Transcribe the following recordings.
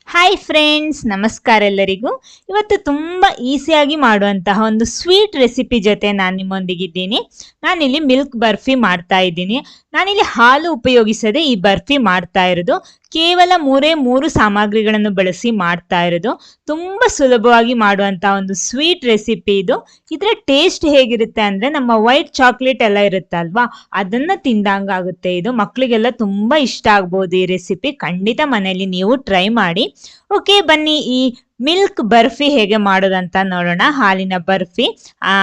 Hi friends, ನಮಸ್ಕಾರ ಎಲ್ಲರಿಗೂ. ಇವತ್ತು ತುಂಬ ಈಸಿಯಾಗಿ ಮಾಡುವಂತಹ ಒಂದು ಸ್ವೀಟ್ ರೆಸಿಪಿ ಜೊತೆ ನಾನು ನಿಮ್ಮೊಂದಿಗಿದ್ದೀನಿ. ನಾನಿಲ್ಲಿ ಮಿಲ್ಕ್ ಬರ್ಫಿ ಮಾಡ್ತಾ ಇದ್ದೀನಿ. ನಾನಿಲ್ಲಿ ಹಾಲು ಉಪಯೋಗಿಸದೆ ಈ ಬರ್ಫಿ ಮಾಡ್ತಾ ಇರೋದು. ಕೇವಲ ಮೂರು ಸಾಮಗ್ರಿಗಳನ್ನು ಬಳಸಿ ಮಾಡ್ತಾ ಇರೋದು. ತುಂಬ ಸುಲಭವಾಗಿ ಮಾಡುವಂತಹ ಒಂದು ಸ್ವೀಟ್ ರೆಸಿಪಿ ಇದು. ಇದರ ಟೇಸ್ಟ್ ಹೇಗಿರುತ್ತೆ ಅಂದ್ರೆ ನಮ್ಮ ವೈಟ್ ಚಾಕ್ಲೇಟ್ ಎಲ್ಲ ಇರುತ್ತೆ ಅಲ್ವಾ, ಅದನ್ನ ತಿಂದಂಗಾಗುತ್ತೆ. ಇದು ಮಕ್ಕಳಿಗೆಲ್ಲ ತುಂಬಾ ಇಷ್ಟ ಆಗ್ಬೋದು. ಈ ರೆಸಿಪಿ ಖಂಡಿತ ಮನೆಯಲ್ಲಿ ನೀವು ಟ್ರೈ ಮಾಡಿ. ಓಕೆ, ಬನ್ನಿ ಈ ಮಿಲ್ಕ್ ಬರ್ಫಿ ಹೇಗೆ ಮಾಡೋದಂತ ನೋಡೋಣ. ಹಾಲಿನ ಬರ್ಫಿ.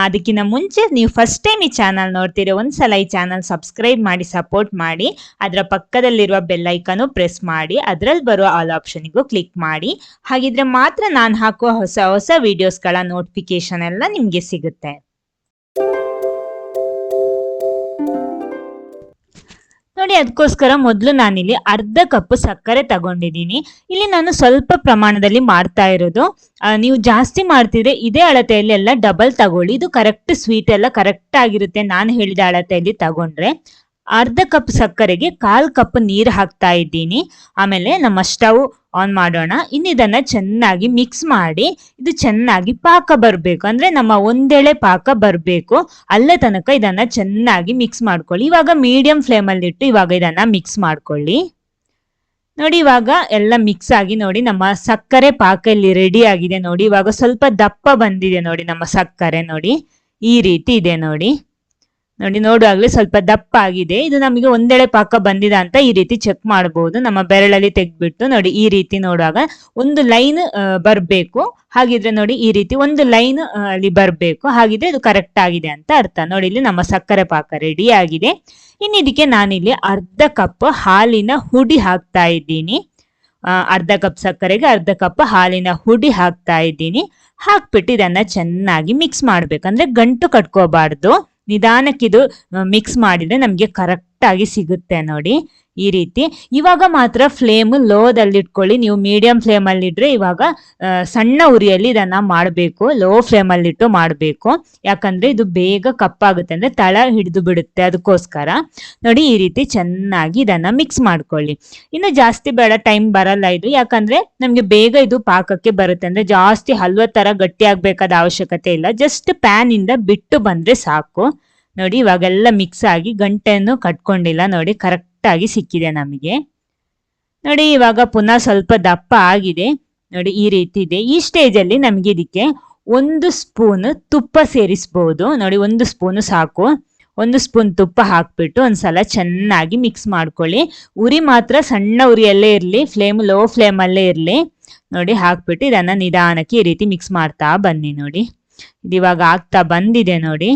ಅದಕ್ಕಿಂತ ಮುಂಚೆ ನೀವು ಫಸ್ಟ್ ಟೈಮ್ ಈ ಚಾನಲ್ ನೋಡ್ತೀರಿ, ಒಂದ್ಸಲ ಈ ಚಾನಲ್ ಸಬ್ಸ್ಕ್ರೈಬ್ ಮಾಡಿ ಸಪೋರ್ಟ್ ಮಾಡಿ. ಅದರ ಪಕ್ಕದಲ್ಲಿರುವ ಬೆಲ್ ಐಕನ್ ಪ್ರೆಸ್ ಮಾಡಿ, ಅದರಲ್ಲಿ ಬರುವ ಆಲ್ ಆಪ್ಷನ್ಗೂ ಕ್ಲಿಕ್ ಮಾಡಿ. ಹಾಗಿದ್ರೆ ಮಾತ್ರ ನಾನು ಹಾಕುವ ಹೊಸ ಹೊಸ ವಿಡಿಯೋಸ್ಗಳ ನೋಟಿಫಿಕೇಶನ್ ಎಲ್ಲ ನಿಮಗೆ ಸಿಗುತ್ತೆ. ನೋಡಿ, ಅದಕ್ಕೋಸ್ಕರ ಮೊದಲು ನಾನಿಲ್ಲಿ ಅರ್ಧ ಕಪ್ ಸಕ್ಕರೆ ತಗೊಂಡಿದ್ದೀನಿ. ಇಲ್ಲಿ ನಾನು ಸ್ವಲ್ಪ ಪ್ರಮಾಣದಲ್ಲಿ ಮಾಡ್ತಾ ಇರೋದು. ನೀವು ಜಾಸ್ತಿ ಮಾಡ್ತಿದ್ರೆ ಇದೇ ಅಳತೆಯಲ್ಲಿ ಎಲ್ಲ ಡಬಲ್ ತಗೊಳ್ಳಿ. ಇದು ಕರೆಕ್ಟ್ ಸ್ವೀಟ್ ಎಲ್ಲ ಕರೆಕ್ಟ್ ಆಗಿರುತ್ತೆ. ನಾನು ಹೇಳಿದ ಅಳತೆಯಲ್ಲಿ ತಗೊಂಡ್ರೆ ಅರ್ಧ ಕಪ್ ಸಕ್ಕರೆಗೆ 1/4 ಕಪ್ ನೀರು ಹಾಕ್ತಾ ಇದ್ದೀನಿ. ಆಮೇಲೆ ನಮ್ಮ ಸ್ಟವ್ ಆನ್ ಮಾಡೋಣ. ಇನ್ನು ಇದನ್ನ ಚೆನ್ನಾಗಿ ಮಿಕ್ಸ್ ಮಾಡಿ, ಇದು ಚೆನ್ನಾಗಿ ಪಾಕ ಬರಬೇಕು. ಅಂದ್ರೆ ನಮ್ಮ ಒಂದೆಳೆ ಪಾಕ ಬರಬೇಕು. ಅಲ್ಲೇ ತನಕ ಇದನ್ನ ಚೆನ್ನಾಗಿ ಮಿಕ್ಸ್ ಮಾಡ್ಕೊಳ್ಳಿ. ಇವಾಗ ಮೀಡಿಯಂ ಫ್ಲೇಮಲ್ಲಿ ಇಟ್ಟು ಇವಾಗ ಇದನ್ನ ಮಿಕ್ಸ್ ಮಾಡ್ಕೊಳ್ಳಿ. ನೋಡಿ, ಇವಾಗ ಎಲ್ಲ ಮಿಕ್ಸ್ ಆಗಿ ನೋಡಿ ನಮ್ಮ ಸಕ್ಕರೆ ಪಾಕ ಇಲ್ಲಿ ರೆಡಿ ಆಗಿದೆ. ನೋಡಿ, ಇವಾಗ ಸ್ವಲ್ಪ ದಪ್ಪ ಬಂದಿದೆ. ನೋಡಿ ನಮ್ಮ ಸಕ್ಕರೆ ನೋಡಿ ಈ ರೀತಿ ಇದೆ. ನೋಡಿ ನೋಡುವಾಗಲೇ ಸ್ವಲ್ಪ ದಪ್ಪ ಆಗಿದೆ. ಇದು ನಮಗೆ ಒಂದೆಳೆ ಪಾಕ ಬಂದಿದೆ ಅಂತ ಈ ರೀತಿ ಚೆಕ್ ಮಾಡಬಹುದು. ನಮ್ಮ ಬೆರಳಲ್ಲಿ ತೆಗ್ದ್ಬಿಟ್ಟು ನೋಡಿ ಈ ರೀತಿ ನೋಡುವಾಗ ಒಂದು ಲೈನ್ ಬರಬೇಕು. ಹಾಗಿದ್ರೆ ನೋಡಿ ಈ ರೀತಿ ಒಂದು ಲೈನ್ ಅಲ್ಲಿ ಬರಬೇಕು. ಹಾಗಿದ್ರೆ ಇದು ಕರೆಕ್ಟ್ ಆಗಿದೆ ಅಂತ ಅರ್ಥ. ನೋಡಿ, ಇಲ್ಲಿ ನಮ್ಮ ಸಕ್ಕರೆ ಪಾಕ ರೆಡಿ ಆಗಿದೆ. ಇನ್ನು ಇದಕ್ಕೆ ನಾನಿಲ್ಲಿ ಅರ್ಧ ಕಪ್ ಹಾಲಿನ ಹುಡಿ ಹಾಕ್ತಾ ಇದ್ದೀನಿ. ಅರ್ಧ ಕಪ್ ಸಕ್ಕರೆಗೆ ಅರ್ಧ ಕಪ್ ಹಾಲಿನ ಹುಡಿ ಹಾಕ್ತಾ ಇದ್ದೀನಿ. ಹಾಕ್ಬಿಟ್ಟು ಇದನ್ನ ಚೆನ್ನಾಗಿ ಮಿಕ್ಸ್ ಮಾಡ್ಬೇಕಂದ್ರೆ ಗಂಟು ಕಟ್ಕೋಬಾರ್ದು. ನಿಧಾನಕ್ಕಿದು ಮಿಕ್ಸ್ ಮಾಡಿದ್ರೆ ನಮಗೆ ಕರೆಕ್ಟ್ ಆಗಿ ಸಿಗುತ್ತೆ. ನೋಡಿ ಈ ರೀತಿ. ಇವಾಗ ಮಾತ್ರ ಫ್ಲೇಮ್ ಲೋದಲ್ಲಿ ಇಟ್ಕೊಳ್ಳಿ. ನೀವು ಮೀಡಿಯಂ ಫ್ಲೇಮಲ್ಲಿ ಇಟ್ರೆ ಇವಾಗ ಸಣ್ಣ ಉರಿಯಲ್ಲಿ ಇದನ್ನ ಮಾಡಬೇಕು. ಲೋ ಫ್ಲೇಮಲ್ಲಿ ಇಟ್ಟು ಮಾಡಬೇಕು. ಯಾಕಂದ್ರೆ ಇದು ಬೇಗ ಕಪ್ಪಾಗುತ್ತೆ, ಅಂದ್ರೆ ತಳ ಹಿಡಿದು ಬಿಡುತ್ತೆ. ಅದಕ್ಕೋಸ್ಕರ ನೋಡಿ ಈ ರೀತಿ ಚೆನ್ನಾಗಿ ಇದನ್ನ ಮಿಕ್ಸ್ ಮಾಡ್ಕೊಳ್ಳಿ. ಇನ್ನು ಜಾಸ್ತಿ ಬೇಡ, ಟೈಮ್ ಬರಲ್ಲ ಇದು. ಯಾಕಂದ್ರೆ ನಮ್ಗೆ ಬೇಗ ಇದು ಪಾಕಕ್ಕೆ ಬರುತ್ತೆ. ಅಂದ್ರೆ ಜಾಸ್ತಿ ಹಲ್ವ ತರ ಗಟ್ಟಿ ಆಗ್ಬೇಕಾದ ಅವಶ್ಯಕತೆ ಇಲ್ಲ. ಜಸ್ಟ್ ಪ್ಯಾನ್ ಇಂದ ಬಿಟ್ಟು ಬಂದ್ರೆ ಸಾಕು. ನೋಡಿ ಇವಾಗೆಲ್ಲ ಮಿಕ್ಸ್ ಆಗಿ ಗಂಟೆಯನ್ನು ಕಟ್ಕೊಂಡಿಲ್ಲ. ನೋಡಿ ಕರೆಕ್ಟ್ ಆಗಿ ಸಿಕ್ಕಿದೆ ನಮಗೆ. ನೋಡಿ ಇವಾಗ ಪುನಃ ಸ್ವಲ್ಪ ದಪ್ಪ ಆಗಿದೆ. ನೋಡಿ ಈ ರೀತಿ ಇದೆ. ಈ ಸ್ಟೇಜ್ ಅಲ್ಲಿ ನಮ್ಗೆ ಇದಕ್ಕೆ 1 ಸ್ಪೂನ್ ತುಪ್ಪ ಸೇರಿಸಬಹುದು. ನೋಡಿ 1 ಸ್ಪೂನ್ ಸಾಕು. 1 ಸ್ಪೂನ್ ತುಪ್ಪ ಹಾಕ್ಬಿಟ್ಟು ಒಂದ್ಸಲ ಚೆನ್ನಾಗಿ ಮಿಕ್ಸ್ ಮಾಡ್ಕೊಳ್ಳಿ. ಉರಿ ಮಾತ್ರ ಸಣ್ಣ ಉರಿಯಲ್ಲೇ ಇರ್ಲಿ, ಫ್ಲೇಮ್ ಲೋ ಫ್ಲೇಮ್ ಅಲ್ಲೇ ಇರ್ಲಿ. ನೋಡಿ ಹಾಕ್ಬಿಟ್ಟು ಇದನ್ನ ನಿಧಾನಕ್ಕೆ ಈ ರೀತಿ ಮಿಕ್ಸ್ ಮಾಡ್ತಾ ಬನ್ನಿ. ನೋಡಿ ಇದು ಇವಾಗ ಆಗ್ತಾ ಬಂದಿದೆ. ನೋಡಿ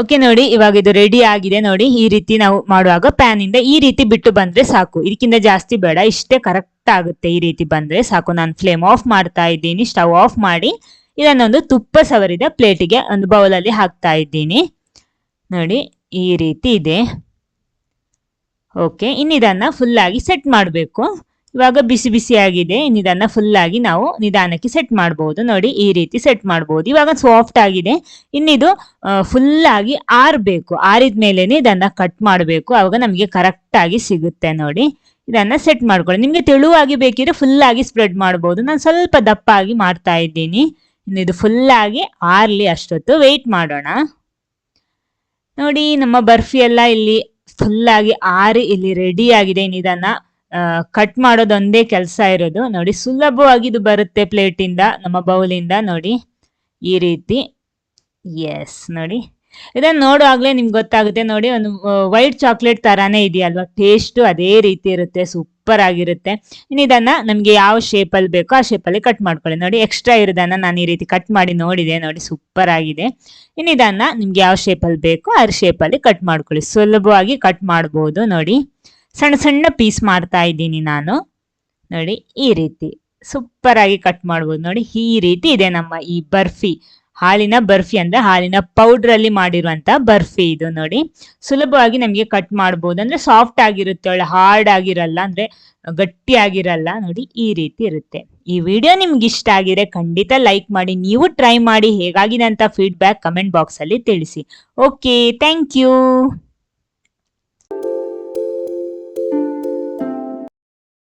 ಓಕೆ, ನೋಡಿ ಇವಾಗ ಇದು ರೆಡಿ ಆಗಿದೆ. ನೋಡಿ ಈ ರೀತಿ ನಾವು ಮಾಡುವಾಗ ಪ್ಯಾನ್ ಇಂದ ಈ ರೀತಿ ಬಿಟ್ಟು ಬಂದ್ರೆ ಸಾಕು. ಇದಕ್ಕಿಂತ ಜಾಸ್ತಿ ಬೇಡ, ಇಷ್ಟೇ ಕರೆಕ್ಟ್ ಆಗುತ್ತೆ. ಈ ರೀತಿ ಬಂದ್ರೆ ಸಾಕು. ನಾನು ಫ್ಲೇಮ್ ಆಫ್ ಮಾಡ್ತಾ ಇದ್ದೀನಿ. ಸ್ಟವ್ ಆಫ್ ಮಾಡಿ ಇದನ್ನೊಂದು ತುಪ್ಪ ಸವರಿದ ಪ್ಲೇಟಿಗೆ ಒಂದು ಬೌಲಲ್ಲಿ ಹಾಕ್ತಾ ಇದ್ದೀನಿ. ನೋಡಿ ಈ ರೀತಿ ಇದೆ. ಓಕೆ, ಇನ್ನು ಇದನ್ನ ಫುಲ್ ಆಗಿ ಸೆಟ್ ಮಾಡಬೇಕು. ಇವಾಗ ಬಿಸಿ ಬಿಸಿ ಆಗಿದೆ. ಇನ್ನು ಇದನ್ನ ಫುಲ್ ಆಗಿ ನಾವು ನಿಧಾನಕ್ಕೆ ಸೆಟ್ ಮಾಡಬಹುದು. ನೋಡಿ ಈ ರೀತಿ ಸೆಟ್ ಮಾಡಬಹುದು. ಇವಾಗ ಸಾಫ್ಟ್ ಆಗಿದೆ. ಇನ್ನಿದು ಫುಲ್ ಆಗಿ ಆರ್ಬೇಕು. ಆರಿದ ಮೇಲೇನೆ ಇದನ್ನ ಕಟ್ ಮಾಡಬೇಕು. ಅವಾಗ ನಮಗೆ ಕರೆಕ್ಟ್ ಆಗಿ ಸಿಗುತ್ತೆ. ನೋಡಿ ಇದನ್ನ ಸೆಟ್ ಮಾಡ್ಕೊಳ್ಳಿ. ನಿಮ್ಗೆ ತೆಳುವಾಗಿ ಬೇಕಿದ್ರೆ ಫುಲ್ ಆಗಿ ಸ್ಪ್ರೆಡ್ ಮಾಡಬಹುದು. ನಾನು ಸ್ವಲ್ಪ ದಪ್ಪ ಆಗಿ ಮಾಡ್ತಾ ಇದ್ದೀನಿ. ಇನ್ನು ಇದು ಫುಲ್ ಆಗಿ ಆರ್ಲಿ ಅಷ್ಟೊತ್ತು ವೇಟ್ ಮಾಡೋಣ. ನೋಡಿ ನಮ್ಮ ಬರ್ಫಿ ಎಲ್ಲ ಇಲ್ಲಿ ಫುಲ್ ಆಗಿ ಆರಿ ಇಲ್ಲಿ ರೆಡಿ ಆಗಿದೆ. ಇನ್ನು ಇದನ್ನ ಕಟ್ ಮಾಡೋದೊಂದೇ ಕೆಲಸ ಇರೋದು. ನೋಡಿ ಸುಲಭವಾಗಿ ಇದು ಬರುತ್ತೆ ಪ್ಲೇಟಿಂದ, ನಮ್ಮ ಬೌಲಿಂದ. ನೋಡಿ ಈ ರೀತಿ. ಎಸ್, ನೋಡಿ ಇದನ್ನ ನೋಡುವಾಗ್ಲೇ ನಿಮ್ಗೆ ಗೊತ್ತಾಗುತ್ತೆ. ನೋಡಿ ಒಂದು ವೈಟ್ ಚಾಕ್ಲೇಟ್ ತರಾನೇ ಇದೆಯಲ್ವಾ, ಟೇಸ್ಟ್ ಅದೇ ರೀತಿ ಇರುತ್ತೆ. ಸೂಪರ್ ಆಗಿರುತ್ತೆ. ಇನ್ನು ಇದನ್ನ ನಮ್ಗೆ ಯಾವ ಶೇಪಲ್ಲಿ ಬೇಕೋ ಆ ಶೇಪಲ್ಲಿ ಕಟ್ ಮಾಡ್ಕೊಳ್ಳಿ. ನೋಡಿ ಎಕ್ಸ್ಟ್ರಾ ಇರೋದನ್ನ ನಾನು ಈ ರೀತಿ ಕಟ್ ಮಾಡಿ ನೋಡಿದೆ. ನೋಡಿ ಸೂಪರ್ ಆಗಿದೆ. ಇನ್ನು ಇದನ್ನ ನಿಮ್ಗೆ ಯಾವ ಶೇಪಲ್ಲಿ ಬೇಕೋ ಆ ಶೇಪಲ್ಲಿ ಕಟ್ ಮಾಡ್ಕೊಳ್ಳಿ. ಸುಲಭವಾಗಿ ಕಟ್ ಮಾಡ್ಬೋದು. ನೋಡಿ ಸಣ್ಣ ಸಣ್ಣ ಪೀಸ್ ಮಾಡ್ತಾ ಇದ್ದೀನಿ ನಾನು. ನೋಡಿ ಈ ರೀತಿ ಸೂಪರ್ ಆಗಿ ಕಟ್ ಮಾಡ್ಬೋದು. ನೋಡಿ ಈ ರೀತಿ ಇದೆ ನಮ್ಮ ಈ ಬರ್ಫಿ. ಹಾಲಿನ ಬರ್ಫಿ ಅಂದ್ರೆ ಹಾಲಿನ ಪೌಡರ್ ಅಲ್ಲಿ ಮಾಡಿರುವಂತ ಬರ್ಫಿ ಇದು. ನೋಡಿ ಸುಲಭವಾಗಿ ನಮಗೆ ಕಟ್ ಮಾಡ್ಬೋದು. ಅಂದ್ರೆ ಸಾಫ್ಟ್ ಆಗಿರುತ್ತೆ, ಒಳ್ಳೆ ಹಾರ್ಡ್ ಆಗಿರಲ್ಲ, ಅಂದ್ರೆ ಗಟ್ಟಿ ಆಗಿರಲ್ಲ. ನೋಡಿ ಈ ರೀತಿ ಇರುತ್ತೆ. ಈ ವಿಡಿಯೋ ನಿಮ್ಗೆ ಇಷ್ಟ ಆಗಿದ್ರೆ ಖಂಡಿತ ಲೈಕ್ ಮಾಡಿ. ನೀವು ಟ್ರೈ ಮಾಡಿ, ಹೇಗಾಗಿದೆ ಅಂತ ಫೀಡ್ಬ್ಯಾಕ್ ಕಮೆಂಟ್ ಬಾಕ್ಸ್ ಅಲ್ಲಿ ತಿಳಿಸಿ. Okay, thank you.